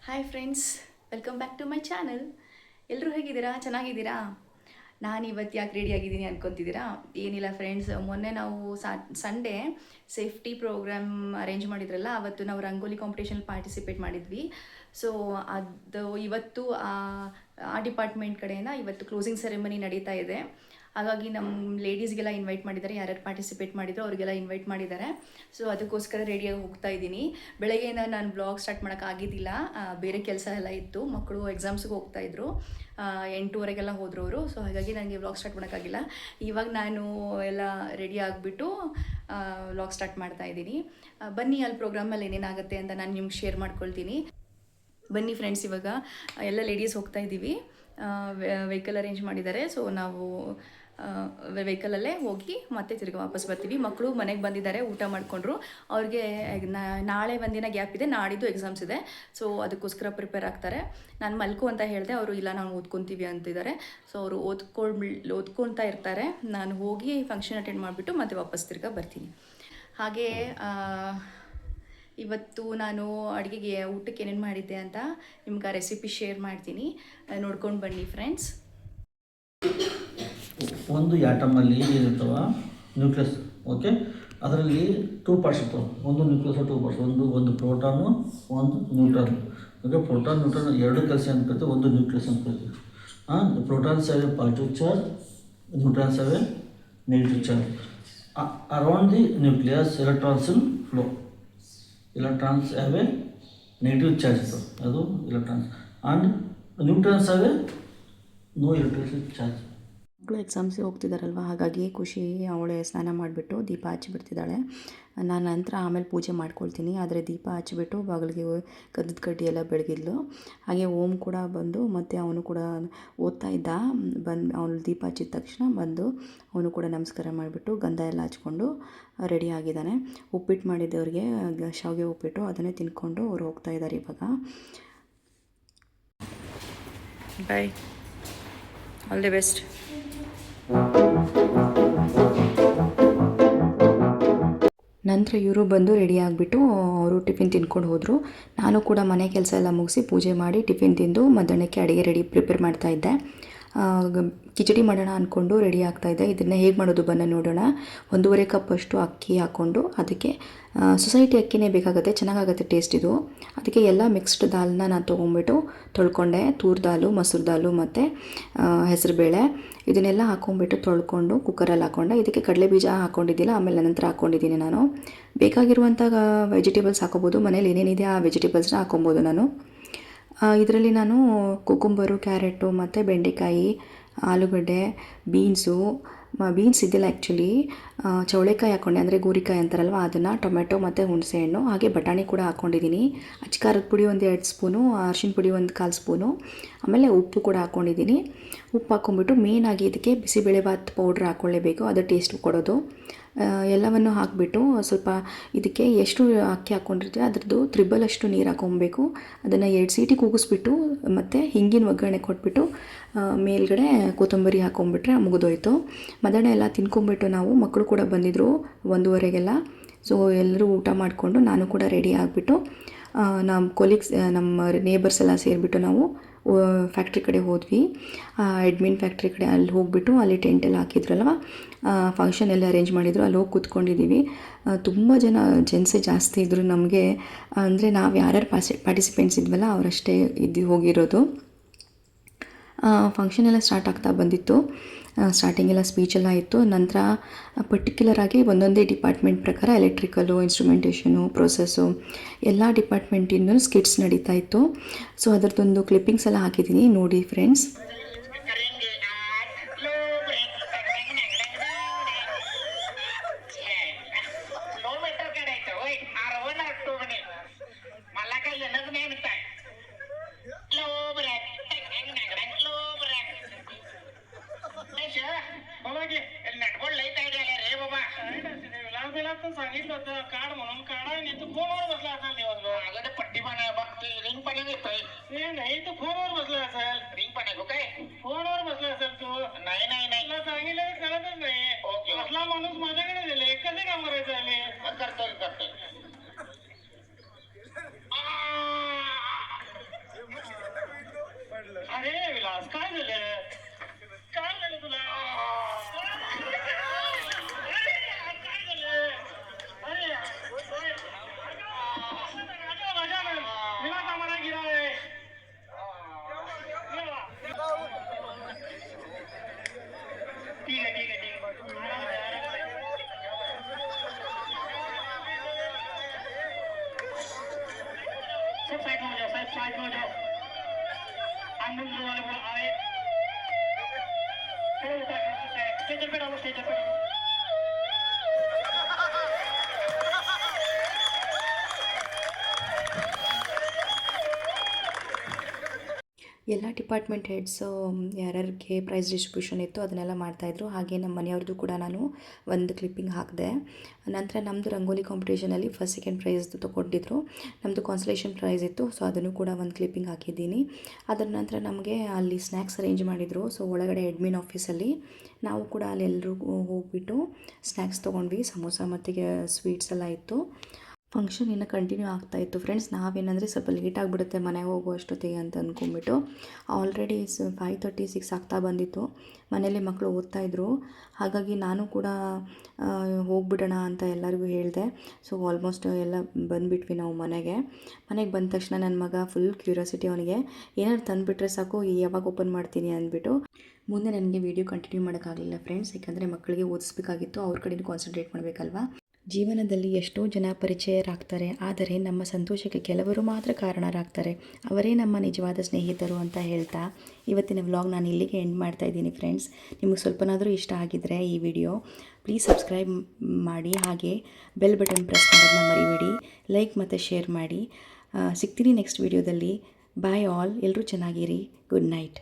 Hi friends, welcome back to my channel. ಎಲ್ಲರೂ ಹೇಗಿದ್ದೀರಾ? ಚೆನ್ನಾಗಿದ್ದೀರಾ? ನಾನು ಇವತ್ತು ಯಾಕೆ ರೆಡಿ ಆಗಿದ್ದೀನಿ ಅನ್ಕೊತಿದ್ದೀರಾ? ಏನಿಲ್ಲ ಫ್ರೆಂಡ್ಸ್, ಮೊನ್ನೆ ನಾವು ಸಂಡೇ ಸೇಫ್ಟಿ ಪ್ರೋಗ್ರಾಮ್ ಅರೇಂಜ್ ಮಾಡಿದ್ರಲ್ಲ, ಅವತ್ತು ನಾವು ರಂಗೋಲಿ ಕಾಂಪಿಟೇಷನ್ ಪಾರ್ಟಿಸಿಪೇಟ್ ಮಾಡಿದ್ವಿ. ಸೊ ಅದು ಇವತ್ತು ಆ ಡಿಪಾರ್ಟ್ಮೆಂಟ್ ಕಡೆಯಿಂದ ಇವತ್ತು ಕ್ಲೋಸಿಂಗ್ ಸೆರೆಮನಿ ನಡೀತಾ ಇದೆ. ಹಾಗಾಗಿ ನಮ್ಮ ಲೇಡೀಸ್ಗೆಲ್ಲ ಇನ್ವೈಟ್ ಮಾಡಿದ್ದಾರೆ, ಯಾರ್ಯಾರು ಪಾರ್ಟಿಸಿಪೇಟ್ ಮಾಡಿದ್ರು ಅವರಿಗೆಲ್ಲ ಇನ್ವೈಟ್ ಮಾಡಿದ್ದಾರೆ. ಸೊ ಅದಕ್ಕೋಸ್ಕರ ರೆಡಿಯಾಗಿ ಹೋಗ್ತಾ ಇದ್ದೀನಿ. ಬೆಳಗ್ಗೆಯಿಂದ ನಾನು ಬ್ಲಾಗ್ ಸ್ಟಾರ್ಟ್ ಮಾಡೋಕ್ಕಾಗಿದ್ದಿಲ್ಲ, ಬೇರೆ ಕೆಲಸ ಎಲ್ಲ ಇತ್ತು. ಮಕ್ಕಳು ಎಕ್ಸಾಮ್ಸ್ಗೆ ಹೋಗ್ತಾಯಿದ್ರು, 8:30ಗೆಲ್ಲ ಹೋದ್ರು ಅವರು. ಸೊ ಹಾಗಾಗಿ ನನಗೆ ವ್ಲಾಗ್ ಸ್ಟಾರ್ಟ್ ಮಾಡೋಕ್ಕಾಗಿಲ್ಲ. ಇವಾಗ ನಾನು ಎಲ್ಲ ರೆಡಿ ಆಗಿಬಿಟ್ಟು ವ್ಲಾಗ್ ಸ್ಟಾರ್ಟ್ ಮಾಡ್ತಾ ಇದ್ದೀನಿ. ಬನ್ನಿ, ಅಲ್ಲಿ ಪ್ರೋಗ್ರಾಮಲ್ಲಿ ಏನೇನಾಗುತ್ತೆ ಅಂತ ನಾನು ನಿಮ್ಗೆ ಶೇರ್ ಮಾಡ್ಕೊಳ್ತೀನಿ. ಬನ್ನಿ ಫ್ರೆಂಡ್ಸ್, ಇವಾಗ ಎಲ್ಲ ಲೇಡೀಸ್ ಹೋಗ್ತಾ ಇದ್ದೀವಿ. ವೆಹಿಕಲ್ ಅರೇಂಜ್ ಮಾಡಿದ್ದಾರೆ. ಸೊ ನಾವು ವೆಹಿಕಲಲ್ಲೇ ಹೋಗಿ ಮತ್ತೆ ತಿರ್ಗಿ ವಾಪಸ್ ಬರ್ತೀವಿ. ಮಕ್ಕಳು ಮನೆಗೆ ಬಂದಿದ್ದಾರೆ, ಊಟ ಮಾಡಿಕೊಂಡ್ರು. ಅವ್ರಿಗೆ ನಾಳೆ ಒಂದಿನ ಗ್ಯಾಪ್ ಇದೆ, ನಾಡಿದ್ದು ಎಕ್ಸಾಮ್ಸ್ ಇದೆ. ಸೊ ಅದಕ್ಕೋಸ್ಕರ ಪ್ರಿಪೇರ್ ಆಗ್ತಾರೆ. ನಾನು ಮಲ್ಕು ಅಂತ ಹೇಳಿದೆ, ಅವರು ಇಲ್ಲ ನಾವು ಓದ್ಕೊತೀವಿ ಅಂತಿದ್ದಾರೆ. ಸೊ ಅವರು ಓದ್ಕೊತಾ ಇರ್ತಾರೆ. ನಾನು ಹೋಗಿ ಫಂಕ್ಷನ್ ಅಟೆಂಡ್ ಮಾಡಿಬಿಟ್ಟು ಮತ್ತೆ ವಾಪಸ್ ತಿರ್ಗಿ ಬರ್ತೀನಿ. ಹಾಗೆ ಇವತ್ತು ನಾನು ಅಡುಗೆಗೆ ಊಟಕ್ಕೆ ಏನೇನು ಮಾಡಿದ್ದೆ ಅಂತ ನಿಮ್ಗೆ ಆ ರೆಸಿಪಿ ಶೇರ್ ಮಾಡ್ತೀನಿ, ನೋಡ್ಕೊಂಡು ಬನ್ನಿ ಫ್ರೆಂಡ್ಸ್. ಒಂದು ಆಟಮಲ್ಲಿ ಏನಿರ್ತವ ನ್ಯೂಕ್ಲಿಯಸ್, ಓಕೆ, ಅದರಲ್ಲಿ 2 ಪಾರ್ಟ್ಸ್ ಇರ್ತವೆ. ಒಂದು ನ್ಯೂಕ್ಲಿಯಸ್ 2 ಪಾರ್ಟ್ಸ್, ಒಂದು ಪ್ರೋಟಾನು, ಒಂದು ನ್ಯೂಟ್ರಾನ್. ಓಕೆ, ಪ್ರೋಟಾನ್ ನ್ಯೂಟ್ರಾನ್ ಎರಡು ಕೆಲಸ ಅಂತ ಕರಿತೀವಿ, ಒಂದು ನ್ಯೂಕ್ಲಿಯಸ್ ಅಂತ ಕರಿತೀವಿ. Protons have a positive charge, neutrons have a negative charge. Around the nucleus electrons will flow. Electrons have a negative charge, ಅದು electrons, and neutrons have a no electric charge. ಮಕ್ಕಳು ಎಕ್ಸಾಮ್ಸಿಗೆ ಹೋಗ್ತಿದ್ದಾರಲ್ವ, ಹಾಗಾಗಿ ಖುಷಿ ಅವಳೆ ಸ್ನಾನ ಮಾಡಿಬಿಟ್ಟು ದೀಪ ಹಚ್ಚಿಬಿಡ್ತಿದ್ದಾಳೆ. ನಾನು ನಂತರ ಆಮೇಲೆ ಪೂಜೆ ಮಾಡ್ಕೊಳ್ತೀನಿ. ಆದರೆ ದೀಪ ಹಚ್ಚಿಬಿಟ್ಟು ಬಾಗಿಲಿಗೆ ಕದ್ದದ ಕಡ್ಡಿ ಎಲ್ಲ ಬೆಳಗಿದ್ಲು. ಹಾಗೆ ಓಮ್ ಕೂಡ ಬಂದು ಮತ್ತು ಅವನು ಕೂಡ ಓದ್ತಾ ಇದ್ದ. ಅವನು ದೀಪ ಹಚ್ಚಿದ ತಕ್ಷಣ ಬಂದು ಅವನು ಕೂಡ ನಮಸ್ಕಾರ ಮಾಡಿಬಿಟ್ಟು ಗಂಧ ಎಲ್ಲ ಹಚ್ಕೊಂಡು ರೆಡಿ ಆಗಿದ್ದಾನೆ. ಉಪ್ಪಿಟ್ಟು ಮಾಡಿದ್ದವ್ರಿಗೆ ಶಾವಿಗೆ ಉಪ್ಪಿಟ್ಟು, ಅದನ್ನೇ ತಿನ್ಕೊಂಡು ಅವ್ರು ಹೋಗ್ತಾ ಇದ್ದಾರೆ ಇವಾಗ. ಬಾಯ್, ಆಲ್ ದಿ ಬೆಸ್ಟ್. ನಂತರ ಇವರು ಬಂದು ರೆಡಿ ಆಗಿಬಿಟ್ಟು ಅವರು ಟಿಫಿನ್ ತಿನ್ಕೊಂಡು ಹೋದರು. ನಾನು ಕೂಡ ಮನೆ ಕೆಲಸ ಎಲ್ಲ ಮುಗಿಸಿ ಪೂಜೆ ಮಾಡಿ ಟಿಫಿನ್ ತಿಂದು ಮಧ್ಯಾಹ್ನಕ್ಕೆ ಅಡುಗೆ ಪ್ರಿಪೇರ್ ಮಾಡ್ತಾಯಿದ್ದೆ. ಕಿಚಡಿ ಮಾಡೋಣ ಅಂದ್ಕೊಂಡು ರೆಡಿ ಆಗ್ತಾಯಿದ್ದೆ. ಇದನ್ನು ಹೇಗೆ ಮಾಡೋದು ಬನ್ನಿ ನೋಡೋಣ. 1.5 ಕಪ್ ಅಷ್ಟು ಅಕ್ಕಿ ಹಾಕ್ಕೊಂಡು, ಅದಕ್ಕೆ ಸೊಸೈಟಿ ಅಕ್ಕಿನೇ ಬೇಕಾಗುತ್ತೆ, ಚೆನ್ನಾಗಾಗುತ್ತೆ ಟೇಸ್ಟ್ ಇದು. ಅದಕ್ಕೆ ಎಲ್ಲ ಮಿಕ್ಸ್ಡ್ ದಾಲನ್ನ ನಾನು ತೊಗೊಂಡ್ಬಿಟ್ಟು ತೊಳ್ಕೊಂಡೆ. ತೂರ್ ದಾಲು, ಮಸೂರು ದಾಲು ಮತ್ತು ಹೆಸರುಬೇಳೆ ಇದನ್ನೆಲ್ಲ ಹಾಕ್ಕೊಂಡ್ಬಿಟ್ಟು ತೊಳ್ಕೊಂಡು ಕುಕ್ಕರಲ್ಲಿ ಹಾಕ್ಕೊಂಡೆ. ಇದಕ್ಕೆ ಕಡಲೆ ಬೀಜ ಹಾಕ್ಕೊಂಡಿದ್ದಿಲ್ಲ, ಆಮೇಲೆ ನಂತರ ಹಾಕ್ಕೊಂಡಿದ್ದೀನಿ. ನಾನು ಬೇಕಾಗಿರುವಂಥ ವೆಜಿಟೇಬಲ್ಸ್ ಹಾಕ್ಕೊಬೋದು, ಮನೇಲಿ ಏನೇನಿದೆ ಆ ವೆಜಿಟೇಬಲ್ಸ್ನ ಹಾಕ್ಕೊಬೋದು ನಾನು. ಇದರಲ್ಲಿ ನಾನು ಕುಕುಂಬರು, ಕ್ಯಾರೆಟು ಮತ್ತು ಬೆಂಡೆಕಾಯಿ, ಆಲೂಗಡ್ಡೆ, ಬೀನ್ಸ್ ಇದ್ದಿಲ್ಲ ಆ್ಯಕ್ಚುಲಿ, ಚೌಳೆಕಾಯಿ ಹಾಕ್ಕೊಂಡೆ, ಅಂದರೆ ಗೋರಿಕಾಯಿ ಅಂತಾರಲ್ವ ಅದನ್ನು, ಟೊಮೆಟೊ ಮತ್ತು ಹುಣಸೆಹಣ್ಣು, ಹಾಗೆ ಬಟಾಣಿ ಕೂಡ ಹಾಕ್ಕೊಂಡಿದ್ದೀನಿ. ಖಾರದ ಪುಡಿ 2 ಸ್ಪೂನು, ಅರಿಶಿನ ಪುಡಿ 1/4 ಸ್ಪೂನು, ಆಮೇಲೆ ಉಪ್ಪು ಕೂಡ ಹಾಕ್ಕೊಂಡಿದ್ದೀನಿ. ಉಪ್ಪು ಹಾಕ್ಕೊಂಬಿಟ್ಟು ಮೇಯ್ನಾಗಿ ಇದಕ್ಕೆ ಬಿಸಿಬೇಳೆಭಾತ್ ಪೌಡ್ರ್ ಹಾಕ್ಕೊಳ್ಳೇಬೇಕು, ಅದು ಟೇಸ್ಟ್ ಕೊಡೋದು. ಎಲ್ಲವನ್ನು ಹಾಕಿಬಿಟ್ಟು ಸ್ವಲ್ಪ ಇದಕ್ಕೆ ಎಷ್ಟು ಅಕ್ಕಿ ಹಾಕ್ಕೊಂಡಿರ್ತೀವಿ ಅದರದ್ದು 3 ಅಷ್ಟು ನೀರು ಹಾಕ್ಕೊಬೇಕು. ಅದನ್ನು 2 ಸೀಟಿ ಕೂಗಿಸ್ಬಿಟ್ಟು ಮತ್ತು ಹಿಂಗಿನ ಒಗ್ಗರಣೆ ಕೊಟ್ಬಿಟ್ಟು ಮೇಲ್ಗಡೆ ಕೊತ್ತಂಬರಿ ಹಾಕ್ಕೊಂಬಿಟ್ರೆ ಮುಗಿದೋಯ್ತು. ಮಧ್ಯಾಹ್ನ ಎಲ್ಲ ತಿನ್ಕೊಂಬಿಟ್ಟು ನಾವು, ಮಕ್ಕಳು ಕೂಡ ಬಂದಿದ್ದರು 1:30ಗೆಲ್ಲ. ಸೊ ಎಲ್ಲರೂ ಊಟ ಮಾಡಿಕೊಂಡು ನಾನು ಕೂಡ ರೆಡಿ ಆಗಿಬಿಟ್ಟು ನಮ್ಮ ಕೊಲೀಗ್ಸ್, ನಮ್ಮ ನೇಬರ್ಸ್ ಎಲ್ಲ ಸೇರಿಬಿಟ್ಟು ನಾವು ಫ್ಯಾಕ್ಟ್ರಿ ಕಡೆ ಹೋದ್ವಿ. ಅಡ್ಮಿನ್ ಫ್ಯಾಕ್ಟ್ರಿ ಕಡೆ ಅಲ್ಲಿ ಹೋಗಿಬಿಟ್ಟು ಅಲ್ಲಿ ಟೆಂಟೆಲ್ಲ ಹಾಕಿದ್ರಲ್ವ, ಫಂಕ್ಷನ್ ಎಲ್ಲ ಅರೇಂಜ್ ಮಾಡಿದರು, ಅಲ್ಲಿ ಹೋಗಿ ಕೂತ್ಕೊಂಡಿದ್ದೀವಿ. ತುಂಬ ಜೆಂಟ್ಸೇ ಜಾಸ್ತಿ ಇದ್ದರು ನಮಗೆ, ಅಂದರೆ ನಾವು ಯಾರ್ಯಾರು ಪಾರ್ಟಿಸಿಪೆಂಟ್ಸ್ ಇದ್ವಲ್ಲ ಅವರಷ್ಟೇ ಹೋಗಿರೋದು. ಫಂಕ್ಷನ್ ಎಲ್ಲ ಸ್ಟಾರ್ಟ್ ಆಗ್ತಾ ಬಂದಿತ್ತು. ಸ್ಟಾರ್ಟಿಂಗೆಲ್ಲ ಸ್ಪೀಚೆಲ್ಲ ಇತ್ತು. ನಂತರ ಪರ್ಟಿಕ್ಯುಲರಾಗಿ ಒಂದೊಂದೇ ಡಿಪಾರ್ಟ್ಮೆಂಟ್ ಪ್ರಕಾರ ಎಲೆಕ್ಟ್ರಿಕಲು, ಇನ್ಸ್ಟ್ರುಮೆಂಟೇಷನು, ಪ್ರೊಸೆಸ್ಸು ಎಲ್ಲ ಡಿಪಾರ್ಟ್ಮೆಂಟಿಂದ ಸ್ಕಿಟ್ಸ್ ನಡೀತಾ ಇತ್ತು. ಸೊ ಅದರದ್ದೊಂದು ಕ್ಲಿಪ್ಪಿಂಗ್ಸ್ ಎಲ್ಲ ಹಾಕಿದ್ದೀನಿ, ನೋಡಿ ಫ್ರೆಂಡ್ಸ್. सांगितलं होतं कार्ड म्हणून काढा नाही तर फोनवर बसला असेल दिवसभर. अगं पट्टी पण आहे बघ, ते रिंग पण येतोय. नाही तर फोनवर बसला असेल. रिंग पण आहे काय? फोनवर बसला असेल तू. नाही नाही नाही, तुला सांगितलं कळतच नाही. ओके, असला माणूस माझ्याकडे दिले, कसं काम करायचं आम्ही? करतोय सब साइड में हो जाओ, सब साइड में हो जाओ। आनंद वाले बोलो आए। चलो बेटा स्टेज पे डालो, स्टेज पे डालो। ಎಲ್ಲ ಡಿಪಾರ್ಟ್ಮೆಂಟ್ ಹೆಡ್ಸು ಯಾರ್ಯಾರಿಗೆ ಪ್ರೈಸ್ ಡಿಸ್ಟ್ರಿಬ್ಯೂಷನ್ ಇತ್ತು ಅದನ್ನೆಲ್ಲ ಮಾಡ್ತಾಯಿದ್ರು. ಹಾಗೆ ನಮ್ಮ ಮನೆಯವ್ರದ್ದು ಕೂಡ ನಾನು ಒಂದು ಕ್ಲಿಪ್ಪಿಂಗ್ ಹಾಕಿದೆ. ನಂತರ ನಮ್ಮದು ರಂಗೋಲಿ ಕಾಂಪಿಟೇಷನಲ್ಲಿ ಫಸ್ಟ್ ಸೆಕೆಂಡ್ ಪ್ರೈಸ್ ತೊಗೊಂಡಿದ್ರು. ನಮ್ಮದು ಕಾನ್ಸಲೇಷನ್ ಪ್ರೈಸ್ ಇತ್ತು, ಸೊ ಅದನ್ನು ಕೂಡ ಒಂದು ಕ್ಲಿಪ್ಪಿಂಗ್ ಹಾಕಿದ್ದೀನಿ. ಅದರ ನಂತರ ನಮಗೆ ಅಲ್ಲಿ ಸ್ನ್ಯಾಕ್ಸ್ ಅರೇಂಜ್ ಮಾಡಿದರು. ಸೊ ಒಳಗಡೆ ಅಡ್ಮಿನ್ ಆಫೀಸಲ್ಲಿ ನಾವು ಕೂಡ ಅಲ್ಲಿ ಎಲ್ಲರೂ ಹೋಗ್ಬಿಟ್ಟು ಸ್ನ್ಯಾಕ್ಸ್ ತೊಗೊಂಡ್ವಿ. ಸಮೋಸ ಮತ್ತು ಸ್ವೀಟ್ಸ್ ಎಲ್ಲ ಇತ್ತು. ಫಂಕ್ಷನ್ ಇನ್ನೂ ಕಂಟಿನ್ಯೂ ಆಗ್ತಾಯಿತ್ತು ಫ್ರೆಂಡ್ಸ್. ನಾವೇನಂದರೆ ಸ್ವಲ್ಪ ಲೇಟ್ ಆಗಿಬಿಡುತ್ತೆ ಮನೆಗೆ ಹೋಗೋ ಅಷ್ಟೊತ್ತಿಗೆ ಅಂತ ಅಂದ್ಕೊಂಡ್ಬಿಟ್ಟು ಆಲ್ರೆಡಿ 5:36 ಆಗ್ತಾ ಬಂದಿತ್ತು. ಮನೇಲಿ ಮಕ್ಕಳು ಓದ್ತಾಯಿದ್ರು. ಹಾಗಾಗಿ ನಾನು ಕೂಡ ಹೋಗ್ಬಿಡೋಣ ಅಂತ ಎಲ್ಲರಿಗೂ ಹೇಳಿದೆ. ಸೊ ಆಲ್ಮೋಸ್ಟ್ ಎಲ್ಲ ಬಂದುಬಿಟ್ವಿ ನಾವು ಮನೆಗೆ ಬಂದ ತಕ್ಷಣ ನನ್ನ ಮಗ ಫುಲ್ ಕ್ಯೂರಿಯಾಸಿಟಿ, ಅವನಿಗೆ ಏನಾದ್ರು ತಂದುಬಿಟ್ರೆ ಸಾಕು ಯಾವಾಗ ಓಪನ್ ಮಾಡ್ತೀನಿ ಅಂದ್ಬಿಟ್ಟು. ಮುಂದೆ ನನಗೆ ವೀಡಿಯೋ ಕಂಟಿನ್ಯೂ ಮಾಡೋಕ್ಕಾಗಲಿಲ್ಲ ಫ್ರೆಂಡ್ಸ್, ಯಾಕಂದರೆ ಮಕ್ಕಳಿಗೆ ಓದಿಸ್ಬೇಕಾಗಿತ್ತು, ಅವ್ರ ಕಡೆಯೂ ಕಾನ್ಸಂಟ್ರೇಟ್ ಮಾಡಬೇಕಲ್ವಾ. ಜೀವನದಲ್ಲಿ ಎಷ್ಟೋ ಜನ ಪರಿಚಯರಾಗ್ತಾರೆ, ಆದರೆ ನಮ್ಮ ಸಂತೋಷಕ್ಕೆ ಕೆಲವರು ಮಾತ್ರ ಕಾರಣರಾಗ್ತಾರೆ. ಅವರೇ ನಮ್ಮ ನಿಜವಾದ ಸ್ನೇಹಿತರು ಅಂತ ಹೇಳ್ತಾ ಇವತ್ತಿನ ವ್ಲಾಗ್ ನಾನು ಇಲ್ಲಿಗೆ ಎಂಡ್ ಮಾಡ್ತಾ ಇದ್ದೀನಿ ಫ್ರೆಂಡ್ಸ್. ನಿಮಗೆ ಸ್ವಲ್ಪನಾದರೂ ಇಷ್ಟ ಆಗಿದ್ದರೆ ಈ ವಿಡಿಯೋ ಪ್ಲೀಸ್ ಸಬ್ಸ್ಕ್ರೈಬ್ ಮಾಡಿ, ಹಾಗೆ ಬೆಲ್ ಬಟನ್ ಪ್ರೆಸ್ ಮಾಡೋದನ್ನ ಮರಿಬೇಡಿ. ಲೈಕ್ ಮತ್ತು ಶೇರ್ ಮಾಡಿ. ಸಿಗ್ತೀನಿ ನೆಕ್ಸ್ಟ್ ವಿಡಿಯೋದಲ್ಲಿ. Bye all. ಎಲ್ಲರೂ ಚೆನ್ನಾಗಿರಿ. Good night.